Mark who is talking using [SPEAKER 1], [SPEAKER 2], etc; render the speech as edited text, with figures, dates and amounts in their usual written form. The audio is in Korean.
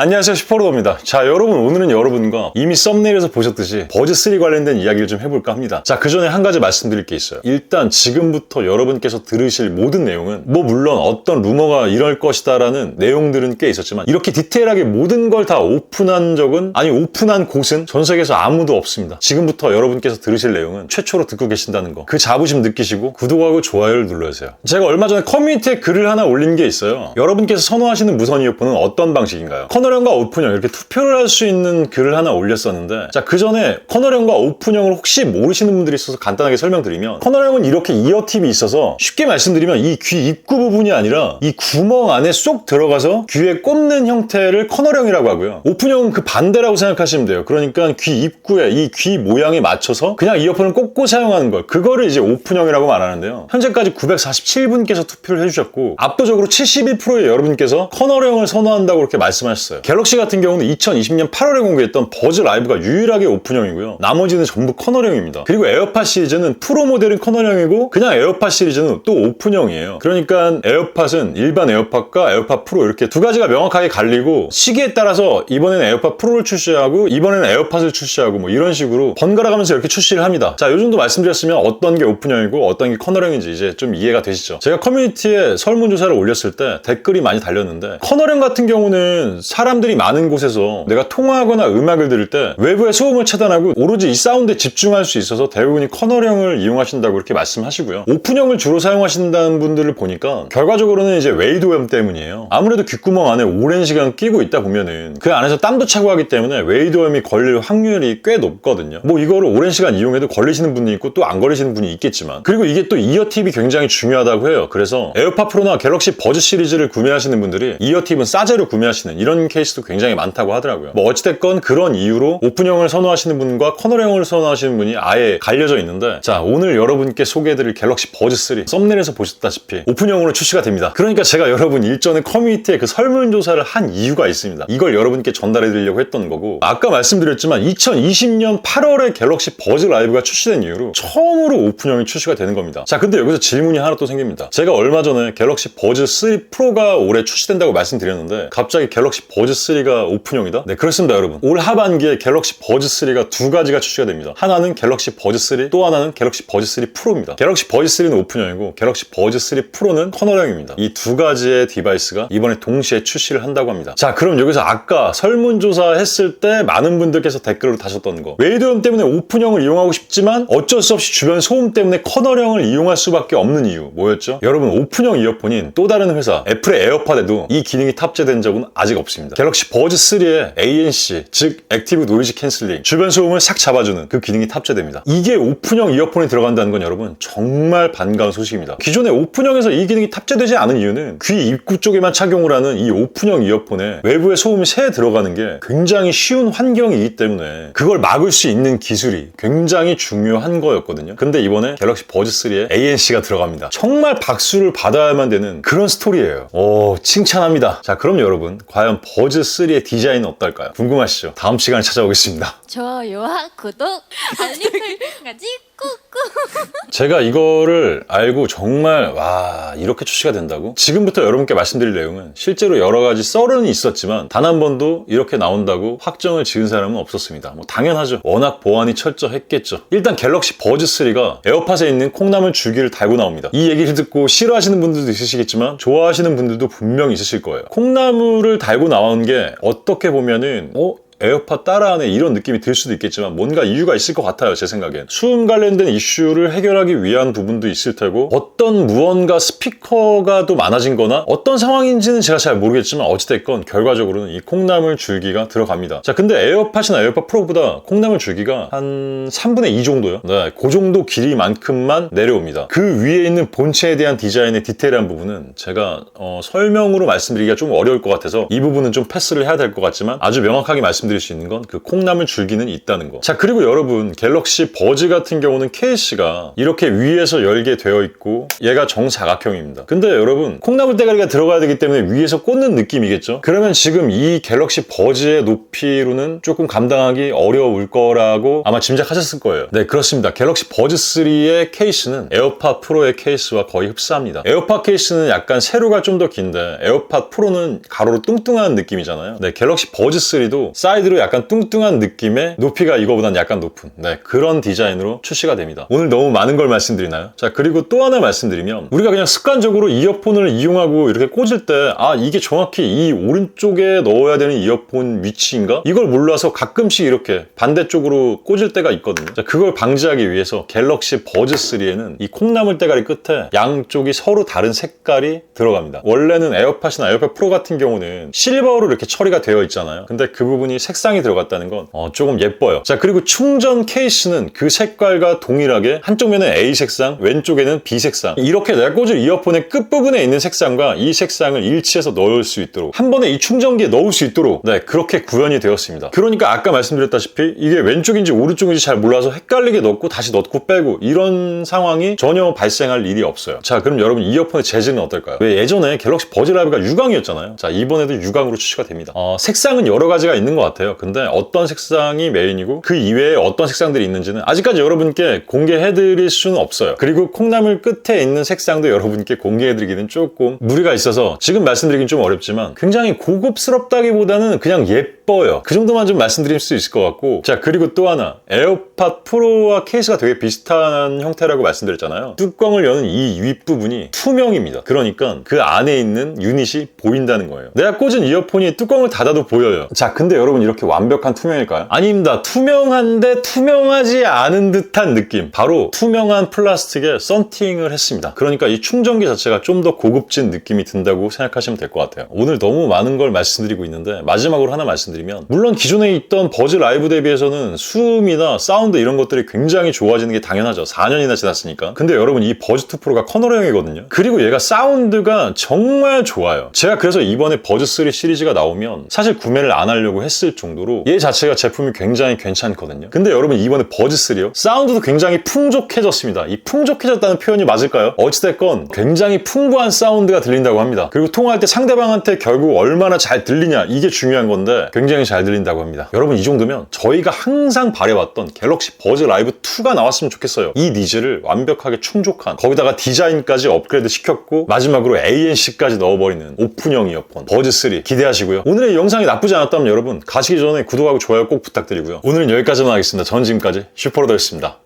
[SPEAKER 1] 안녕하세요, 슈퍼로더입니다. 자, 여러분, 오늘은 여러분과 이미 썸네일에서 보셨듯이 버즈3 관련된 이야기를 좀 해볼까 합니다. 자, 그 전에 한 가지 말씀드릴 게 있어요. 일단 지금부터 여러분께서 들으실 모든 내용은 물론 어떤 루머가 이럴 것이다 라는 내용들은 꽤 있었지만 이렇게 디테일하게 모든 걸 다 오픈한 적은 오픈한 곳은 전 세계에서 아무도 없습니다. 지금부터 여러분께서 들으실 내용은 최초로 듣고 계신다는 거, 그 자부심 느끼시고 구독하고 좋아요를 눌러주세요. 제가 얼마 전에 커뮤니티에 글을 하나 올린 게 있어요. 여러분께서 선호하시는 무선 이어폰은 어떤 방식인가요? 커널형과 오픈형 이렇게 투표를 할 수 있는 글을 하나 올렸었는데, 자, 그 전에 커널형과 오픈형을 혹시 모르시는 분들이 있어서 간단하게 설명드리면, 커널형은 이렇게 이어팁이 있어서 쉽게 말씀드리면 이 귀 입구 부분이 아니라 이 구멍 안에 쏙 들어가서 귀에 꽂는 형태를 커널형이라고 하고요. 오픈형은 그 반대라고 생각하시면 돼요. 그러니까 귀 입구에 이 귀 모양에 맞춰서 그냥 이어폰을 꽂고 사용하는 걸, 그거를 이제 오픈형이라고 말하는데요. 현재까지 947분께서 투표를 해주셨고 압도적으로 71%의 여러분께서 커널형을 선호한다고 그렇게 말씀하셨어요. 갤럭시 같은 경우는 2020년 8월에 공개했던 버즈 라이브가 유일하게 오픈형이고요. 나머지는 전부 커널형입니다. 그리고 에어팟 시리즈는 프로 모델은 커널형이고 그냥 에어팟 시리즈는 또 오픈형이에요. 그러니까 에어팟은 일반 에어팟과 에어팟 프로 이렇게 두 가지가 명확하게 갈리고, 시기에 따라서 이번에는 에어팟 프로를 출시하고 이번에는 에어팟을 출시하고 뭐 이런 식으로 번갈아 가면서 이렇게 출시를 합니다. 자, 요 정도 말씀드렸으면 어떤 게 오픈형이고 어떤 게 커널형인지 이제 좀 이해가 되시죠? 제가 커뮤니티에 설문조사를 올렸을 때 댓글이 많이 달렸는데, 커널형 같은 경우는 사람들이 많은 곳에서 내가 통화하거나 음악을 들을 때 외부의 소음을 차단하고 오로지 이 사운드에 집중할 수 있어서 대부분이 커널형을 이용하신다고 이렇게 말씀하시고요. 오픈형을 주로 사용하신다는 분들을 보니까 결과적으로는 이제 웨이드 오염 때문이에요. 아무래도 귓구멍 안에 오랜 시간 끼고 있다 보면은 그 안에서 땀도 차고 하기 때문에 웨이드 오염이 걸릴 확률이 꽤 높거든요. 뭐 이거를 오랜 시간 이용해도 걸리시는 분이 있고 또 안 걸리시는 분이 있겠지만, 그리고 이게 또 이어팁이 굉장히 중요하다고 해요. 그래서 에어팟 프로나 갤럭시 버즈 시리즈를 구매하시는 분들이 이어팁은 싸제로 구매하시는 이런 케이스도 굉장히 많다고 하더라고요. 뭐 어찌됐건 그런 이유로 오픈형을 선호하시는 분과 커널형을 선호하시는 분이 아예 갈려져 있는데, 자, 오늘 여러분께 소개해드릴 갤럭시 버즈3 썸네일에서 보셨다시피 오픈형으로 출시가 됩니다. 그러니까 제가 여러분 일전에 커뮤니티에 그 설문조사를 한 이유가 있습니다. 이걸 여러분께 전달해드리려고 했던 거고, 아까 말씀드렸지만 2020년 8월에 갤럭시 버즈 라이브가 출시된 이후로 처음으로 오픈형이 출시가 되는 겁니다. 자, 근데 여기서 질문이 하나 또 생깁니다. 제가 얼마 전에 갤럭시 버즈 3 프로가 올해 출시된다고 말씀드렸는데 갑자기 갤럭시 버즈 3가 오픈형이다? 네, 그렇습니다, 여러분. 올 하반기에 갤럭시 버즈 3가 두 가지가 출시가 됩니다. 하나는 갤럭시 버즈 3, 또 하나는 갤럭시 버즈 3 프로입니다. 갤럭시 버즈 3는 오픈형이고 갤럭시 버즈 3 프로는 커널형입니다. 이 두 가지의 디바이스가 이번에 동시에 출시를 한다고 합니다. 자, 그럼 여기서 아까 설문조사 했을 때 많은 분들께서 댓글로 다셨던 거, 웨이드 오염 때문에 오픈형을 이용하고 싶지만 어쩔 수 없이 주변 소음 때문에 커널형을 이용할 수밖에 없는 이유 뭐였죠? 여러분, 오픈형 이어폰인 또 다른 회사 애플의 에어팟에도 이 기능이 탑재된 적은 아직 없습니다. 갤럭시 버즈 3에 ANC, 즉 액티브 노이즈 캔슬링, 주변 소음을 싹 잡아주는 그 기능이 탑재됩니다. 이게 오픈형 이어폰에 들어간다는 건 여러분 정말 반가운 소식입니다. 기존의 오픈형에서 이 기능이 탑재되지 않은 이유는 귀 입구 쪽에만 착용을 하는 이 오픈형 이어폰에 외부의 소음이 새 들어가는 게 굉장히 쉬운 환경이기 때문에 그걸 막을 수 있는 기술이 굉장히 중요한 거였거든요. 근데 이번에 갤럭시 버즈 3에 ANC가 들어갑니다. 정말 박수를 받아야만 되는 그런 스토리예요. 오, 칭찬합니다. 자, 그럼 여러분, 과연 버즈 3의 디자인은 어떨까요? 궁금하시죠? 다음 시간에 찾아오겠습니다.
[SPEAKER 2] 좋아요와 구독, 알림 설정까지 꾹꾹.
[SPEAKER 1] 제가 이거를 알고 정말 이렇게 출시가 된다고? 지금부터 여러분께 말씀드릴 내용은 실제로 여러 가지 썰은 있었지만 단 한 번도 이렇게 나온다고 확정을 지은 사람은 없었습니다. 뭐 당연하죠. 워낙 보안이 철저했겠죠. 일단 갤럭시 버즈 3가 에어팟에 있는 콩나물 줄기를 달고 나옵니다. 이 얘기를 듣고 싫어하시는 분들도 있으시겠지만 좋아하시는 분들도 분명 있으실 거예요. 콩나물을 달고 나온 게 어떻게 보면은 에어팟 따라하네 이런 느낌이 들 수도 있겠지만 뭔가 이유가 있을 것 같아요. 제 생각엔 수음 관련된 이슈를 해결하기 위한 부분도 있을 테고, 어떤 무언가 스피커가 또 많아진 거나 어떤 상황인지는 제가 잘 모르겠지만 어찌됐건 결과적으로는 이 콩나물 줄기가 들어갑니다. 자, 근데 에어팟이나 에어팟 프로보다 콩나물 줄기가 한 3분의 2 정도요. 네, 그 정도 길이만큼만 내려옵니다. 그 위에 있는 본체에 대한 디자인의 디테일한 부분은 제가 설명으로 말씀드리기가 좀 어려울 것 같아서 이 부분은 좀 패스를 해야 될 것 같지만, 아주 명확하게 말씀드리면 말씀드릴 수 있는 건 그 콩나물 줄기는 있다는 거. 자, 그리고 여러분 갤럭시 버즈 같은 경우는 케이스가 이렇게 위에서 열게 되어 있고 얘가 정사각형입니다. 근데 여러분 콩나물 대가리가 들어가야 되기 때문에 위에서 꽂는 느낌이겠죠? 그러면 지금 이 갤럭시 버즈의 높이로는 조금 감당하기 어려울 거라고 아마 짐작하셨을 거예요. 네, 그렇습니다. 갤럭시 버즈 3의 케이스는 에어팟 프로의 케이스와 거의 흡사합니다. 에어팟 케이스는 약간 세로가 좀 더 긴데 에어팟 프로는 가로로 뚱뚱한 느낌이잖아요. 네, 갤럭시 버즈 3도 사이드로 약간 뚱뚱한 느낌의 높이가 이거보단 약간 높은 그런 디자인으로 출시가 됩니다. 오늘 너무 많은 걸 말씀드리나요? 자, 그리고 또 하나 말씀드리면 우리가 그냥 습관적으로 이어폰을 이용하고 이렇게 꽂을 때 이게 정확히 이 오른쪽에 넣어야 되는 이어폰 위치인가? 이걸 몰라서 가끔씩 이렇게 반대쪽으로 꽂을 때가 있거든요. 자, 그걸 방지하기 위해서 갤럭시 버즈 3에는 이 콩나물 대가리 끝에 양쪽이 서로 다른 색깔이 들어갑니다. 원래는 에어팟이나 에어팟 프로 같은 경우는 실버로 이렇게 처리가 되어 있잖아요. 근데 그 부분이 색상이 들어갔다는 건 조금 예뻐요. 자, 그리고 충전 케이스는 그 색깔과 동일하게 한쪽 면은 A 색상, 왼쪽에는 B 색상, 이렇게 내가 꽂을 이어폰의 끝부분에 있는 색상과 이 색상을 일치해서 넣을 수 있도록 한 번에 이 충전기에 넣을 수 있도록 그렇게 구현이 되었습니다. 그러니까 아까 말씀드렸다시피 이게 왼쪽인지 오른쪽인지 잘 몰라서 헷갈리게 넣고 다시 넣고 빼고 이런 상황이 전혀 발생할 일이 없어요. 자, 그럼 여러분 이어폰의 재질은 어떨까요? 왜 예전에 갤럭시 버즈 라이브가 유광이었잖아요. 자, 이번에도 유광으로 출시가 됩니다. 색상은 여러 가지가 있는 것 같아요. 근데 어떤 색상이 메인이고 그 이외에 어떤 색상들이 있는지는 아직까지 여러분께 공개해드릴 수는 없어요. 그리고 콩나물 끝에 있는 색상도 여러분께 공개해드리기는 조금 무리가 있어서 지금 말씀드리긴 좀 어렵지만 굉장히 고급스럽다기보다는 그냥 예뻐요. 그 정도만 좀 말씀드릴 수 있을 것 같고. 자, 그리고 또 하나, 에어팟 프로와 케이스가 되게 비슷한 형태라고 말씀드렸잖아요. 뚜껑을 여는 이 윗부분이 투명입니다. 그러니까 그 안에 있는 유닛이 보인다는 거예요. 내가 꽂은 이어폰이 뚜껑을 닫아도 보여요. 자, 근데 여러분 이렇게 완벽한 투명일까요? 아닙니다. 투명한데 투명하지 않은 듯한 느낌. 바로 투명한 플라스틱에 썬팅을 했습니다. 그러니까 이 충전기 자체가 좀 더 고급진 느낌이 든다고 생각하시면 될 것 같아요. 오늘 너무 많은 걸 말씀드리고 있는데 마지막으로 하나 말씀드리면, 물론 기존에 있던 버즈 라이브 대비해서는 수음이나 사운드 이런 것들이 굉장히 좋아지는 게 당연하죠. 4년이나 지났으니까. 근데 여러분 이 버즈 2 프로가 커널형이거든요. 그리고 얘가 사운드가 정말 좋아요. 제가 그래서 이번에 버즈 3 시리즈가 나오면 사실 구매를 안 하려고 했을 정도로 얘 자체가 제품이 굉장히 괜찮거든요. 근데 여러분 이번에 버즈 3요? 사운드도 굉장히 풍족해졌습니다. 이 풍족해졌다는 표현이 맞을까요? 어찌됐건 굉장히 풍부한 사운드가 들린다고 합니다. 그리고 통화할 때 상대방한테 결국 얼마나 잘 들리냐, 이게 중요한 건데 굉장히 잘 들린다고 합니다. 여러분 이 정도면 저희가 항상 바래왔던 갤럭시 버즈 라이브 2가 나왔으면 좋겠어요. 이 니즈를 완벽하게 충족한, 거기다가 디자인까지 업그레이드 시켰고 마지막으로 ANC까지 넣어버리는 오픈형 이어폰 버즈 3 기대하시고요. 오늘의 영상이 나쁘지 않았다면 여러분 가시기 전에 구독하고 좋아요 꼭 부탁드리고요. 오늘은 여기까지만 하겠습니다. 저는 지금까지 슈퍼로더였습니다.